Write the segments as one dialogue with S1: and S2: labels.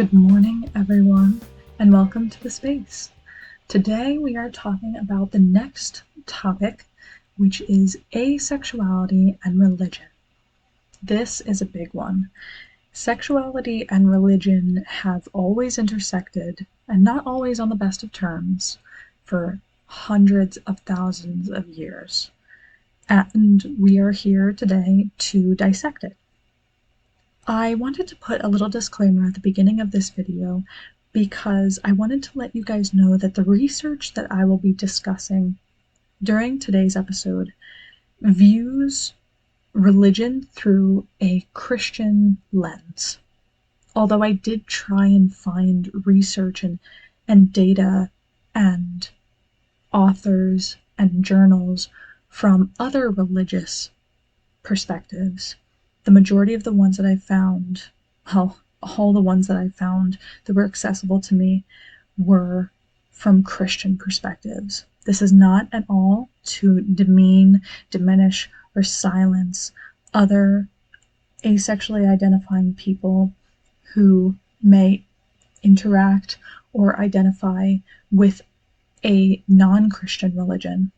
S1: Good morning, everyone, and welcome to the space. Today we are talking about the next topic, which is asexuality and religion. This is a big one. Sexuality and religion have always intersected, and not always on the best of terms, for hundreds of thousands of years. And we are here today to dissect it. I wanted to put a little disclaimer at the beginning of this video because I wanted to let you guys know that the research that I will be discussing during today's episode views religion through a Christian lens. Although I did try and find research and data and authors and journals from other religious perspectives, the majority of the ones that I found, all the ones that I found that were accessible to me were from Christian perspectives. This is not at all to demean, diminish, or silence other asexually identifying people who may interact or identify with a non-Christian religion.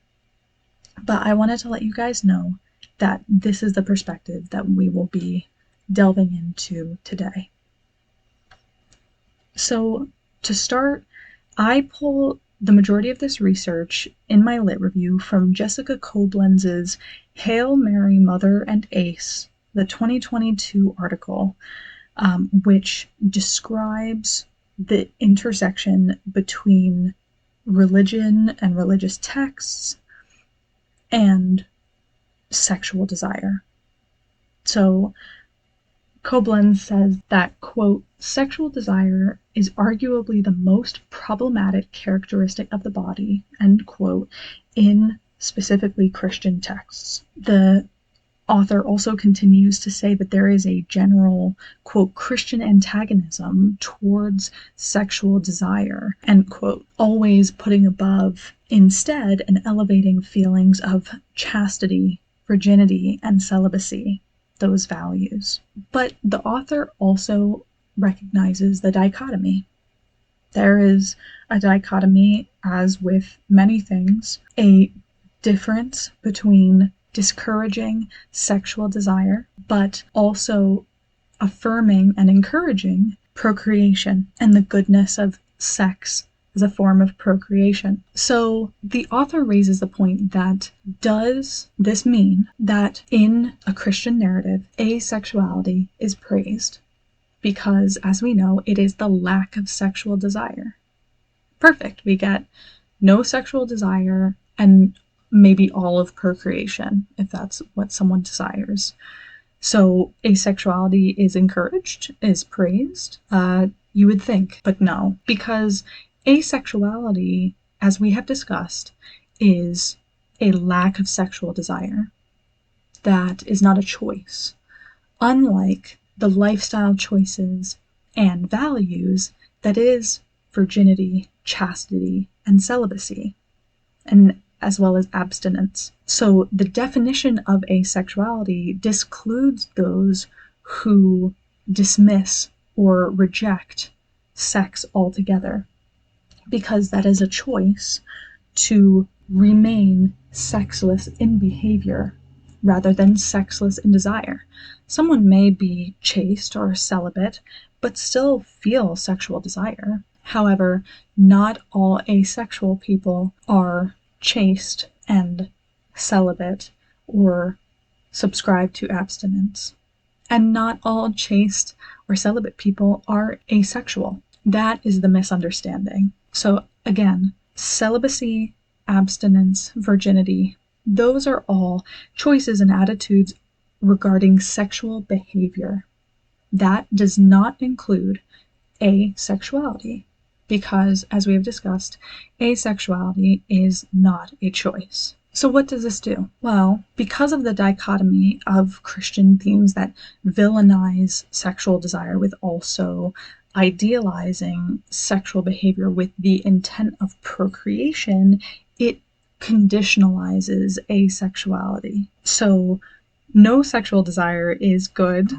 S1: But I wanted to let you guys know that this is the perspective that we will be delving into today. So to start, I pull the majority of this research in my lit review from Jessica Koblenz's Hail Mary, Mother and Ace, the 2022 article, which describes the intersection between religion and religious texts and sexual desire. So Koblenz says that, quote, sexual desire is arguably the most problematic characteristic of the body, end quote, in specifically Christian texts. The author also continues to say that there is a general, quote, Christian antagonism towards sexual desire, end quote, always putting above instead and elevating feelings of chastity, virginity, and celibacy, those values. But the author also recognizes the dichotomy. There is a dichotomy, as with many things, a difference between discouraging sexual desire, but also affirming and encouraging procreation and the goodness of sex as a form of procreation. So the author raises the point that, does this mean that in a Christian narrative, asexuality is praised? Because, as we know, it is the lack of sexual desire. Perfect. We get no sexual desire and maybe all of procreation, if that's what someone desires. So asexuality is encouraged, is praised, you would think, but no, because asexuality, as we have discussed, is a lack of sexual desire. That is not a choice, unlike the lifestyle choices and values that is virginity, chastity, and celibacy, and as well as abstinence. So the definition of asexuality discludes those who dismiss or reject sex altogether, because that is a choice to remain sexless in behavior rather than sexless in desire. Someone may be chaste or celibate, but still feel sexual desire. However, not all asexual people are chaste and celibate or subscribe to abstinence. And not all chaste or celibate people are asexual. That is the misunderstanding. So again, celibacy, abstinence, virginity, those are all choices and attitudes regarding sexual behavior. That does not include asexuality, because, as we have discussed, asexuality is not a choice. So what does this do? Well, because of the dichotomy of Christian themes that villainize sexual desire with also idealizing sexual behavior with the intent of procreation, it conditionalizes asexuality. So no sexual desire is good,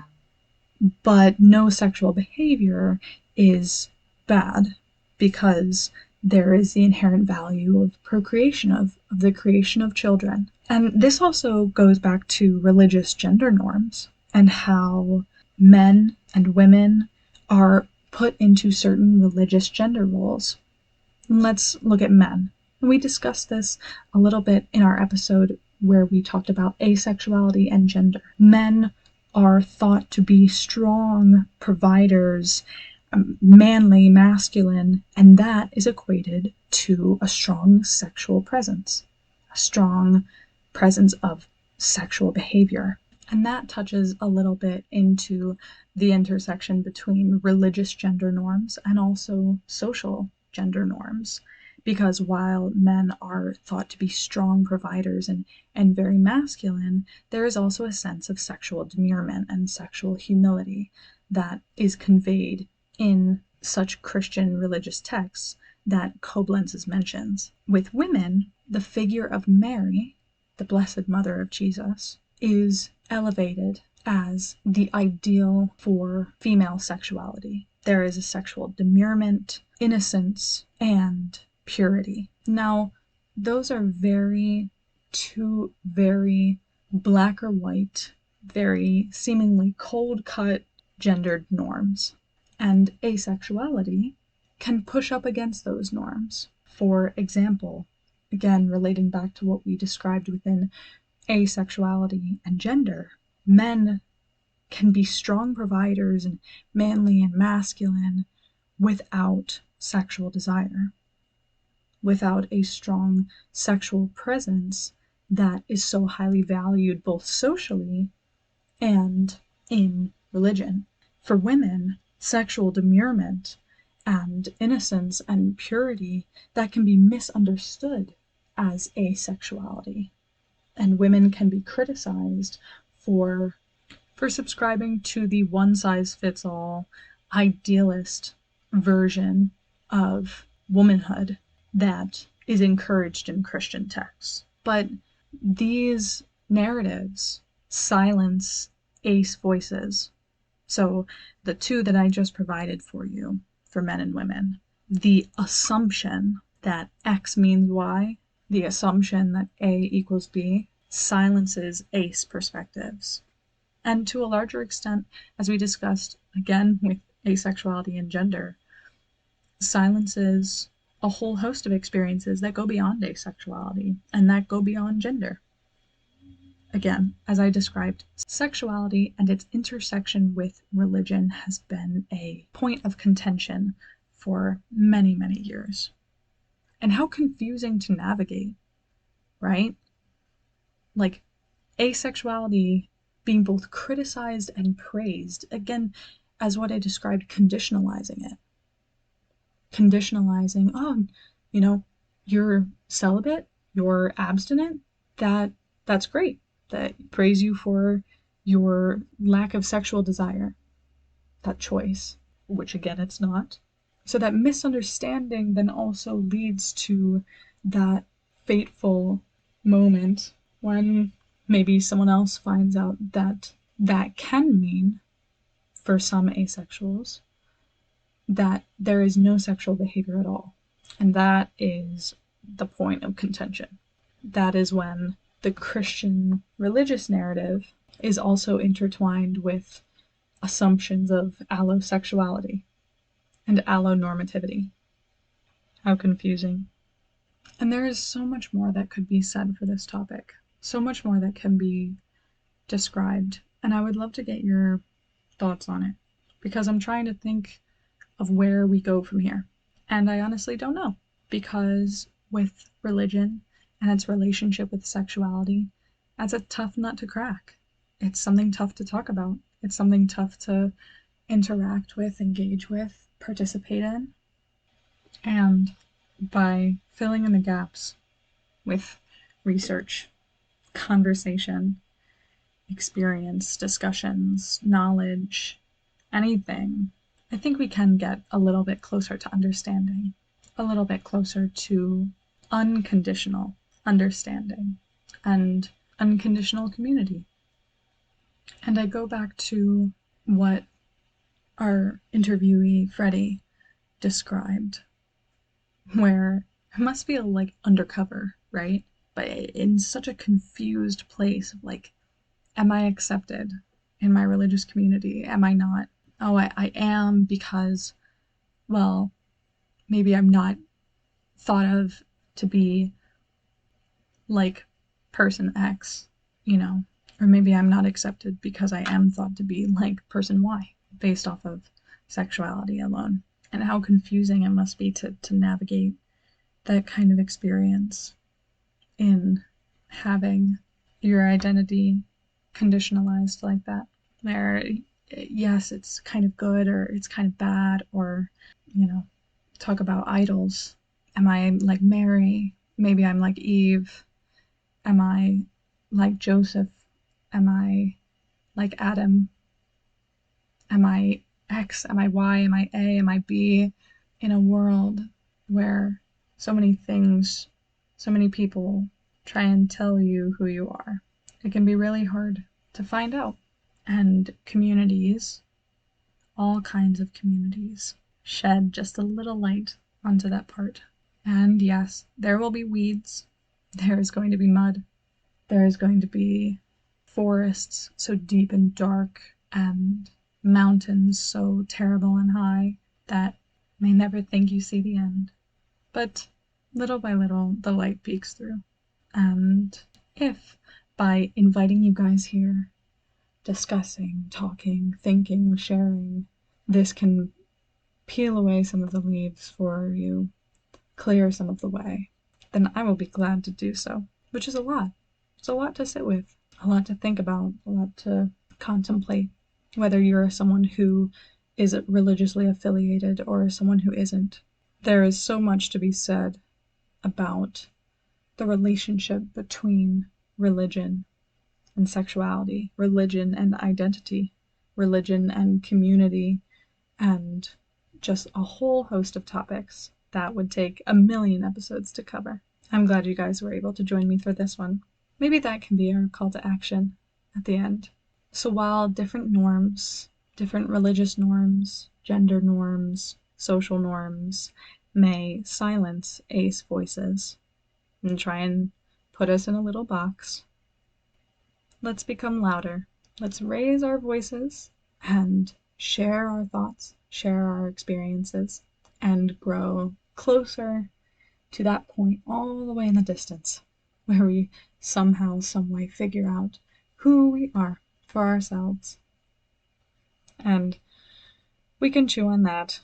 S1: but no sexual behavior is bad because there is the inherent value of procreation, of the creation of children. And this also goes back to religious gender norms and how men and women are put into certain religious gender roles. And let's look at men. And we discussed this a little bit in our episode where we talked about asexuality and gender. Men are thought to be strong providers, manly, masculine, and that is equated to a strong sexual presence, a strong presence of sexual behavior. And that touches a little bit into the intersection between religious gender norms and also social gender norms. Because while men are thought to be strong providers and very masculine, there is also a sense of sexual demurement and sexual humility that is conveyed in such Christian religious texts that Koblenz mentions. With women, the figure of Mary, the Blessed Mother of Jesus, is elevated as the ideal for female sexuality. There is a sexual demurement, innocence, and purity. Now, those are two very black or white, very seemingly cold-cut gendered norms. And asexuality can push up against those norms. For example, again, relating back to what we described within asexuality and gender, men can be strong providers and manly and masculine without sexual desire, without a strong sexual presence that is so highly valued both socially and in religion. For women, sexual demurement and innocence and purity, that can be misunderstood as asexuality. And women can be criticized for subscribing to the one-size-fits-all idealist version of womanhood that is encouraged in Christian texts. But these narratives silence ace voices. So the two that I just provided for you, for men and women, the assumption that X means Y, the assumption that A equals B, silences ace perspectives. And to a larger extent, as we discussed again with asexuality and gender, silences a whole host of experiences that go beyond asexuality and that go beyond gender. Again, as I described, sexuality and its intersection with religion has been a point of contention for many, many years. And how confusing to navigate, right? Like, asexuality being both criticized and praised, again, as what I described, conditionalizing it. Conditionalizing, oh, you're celibate, you're abstinent, that's great. That praise you for your lack of sexual desire, that choice, which again, it's not. So that misunderstanding then also leads to that fateful moment when maybe someone else finds out that that can mean, for some asexuals, that there is no sexual behavior at all. And that is the point of contention. That is when the Christian religious narrative is also intertwined with assumptions of allosexuality and allonormativity. How confusing. And there is so much more that could be said for this topic. So much more that can be described. And I would love to get your thoughts on it, because I'm trying to think of where we go from here. And I honestly don't know, because with religion and its relationship with sexuality, that's a tough nut to crack. It's something tough to talk about. It's something tough to interact with, engage with, participate in. And by filling in the gaps with research, conversation, experience, discussions, knowledge, anything, I think we can get a little bit closer to understanding, a little bit closer to unconditional understanding and unconditional community. And I go back to what our interviewee, Freddie, described, where it must feel like undercover, right? But in such a confused place of like, am I accepted in my religious community? Am I not? Oh, I am because, well, maybe I'm not thought of to be like person X, you know, or maybe I'm not accepted because I am thought to be like person Y based off of sexuality alone. And how confusing it must be to navigate that kind of experience in having your identity conditionalized like that. Where, yes, it's kind of good or it's kind of bad, or, you know, talk about idols. Am I like Mary? Maybe I'm like Eve. Am I like Joseph? Am I like Adam? Am I X? Am I Y? Am I A? Am I B? In a world where so many things, so many people try and tell you who you are, it can be really hard to find out. And communities, all kinds of communities, shed just a little light onto that part. And yes, there will be weeds. There is going to be mud. There is going to be forests so deep and dark, and mountains so terrible and high that you may never think you see the end. But little by little, the light peeks through. And if by inviting you guys here, discussing, talking, thinking, sharing, this can peel away some of the leaves for you, clear some of the way, then I will be glad to do so, which is a lot. It's a lot to sit with, a lot to think about, a lot to contemplate, whether you're someone who is religiously affiliated or someone who isn't. There is so much to be said about the relationship between religion and sexuality, religion and identity, religion and community, and just a whole host of topics that would take a million episodes to cover. I'm glad you guys were able to join me for this one. Maybe that can be our call to action at the end. So while different norms, different religious norms, gender norms, social norms may silence ace voices and try and put us in a little box, let's become louder. Let's raise our voices and share our thoughts, share our experiences, and grow closer to that point all the way in the distance where we somehow, someway figure out who we are for ourselves. And we can chew on that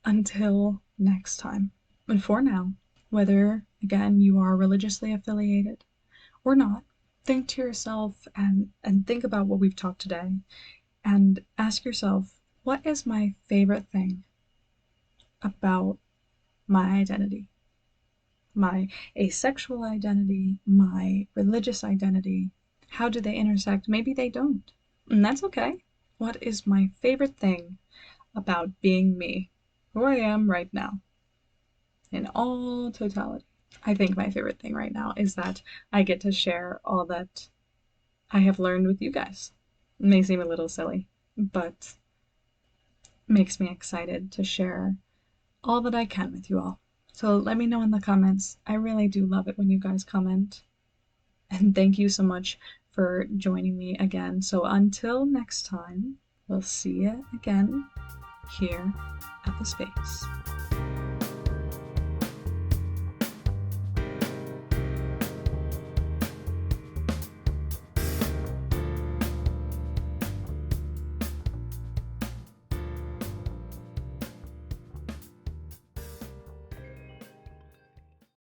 S1: until next time. And for now, whether, again, you are religiously affiliated or not, think to yourself and think about what we've talked today and ask yourself, what is my favorite thing about my identity? My asexual identity, my religious identity, how do they intersect? Maybe they don't. And that's okay. What is my favorite thing about being me, who I am right now, in all totality? I think my favorite thing right now is that I get to share all that I have learned with you guys. It may seem a little silly, but makes me excited to share all that I can with you all. So let me know in the comments. I really do love it when you guys comment. And thank you so much for joining me again. So until next time, we'll see you again here at the space.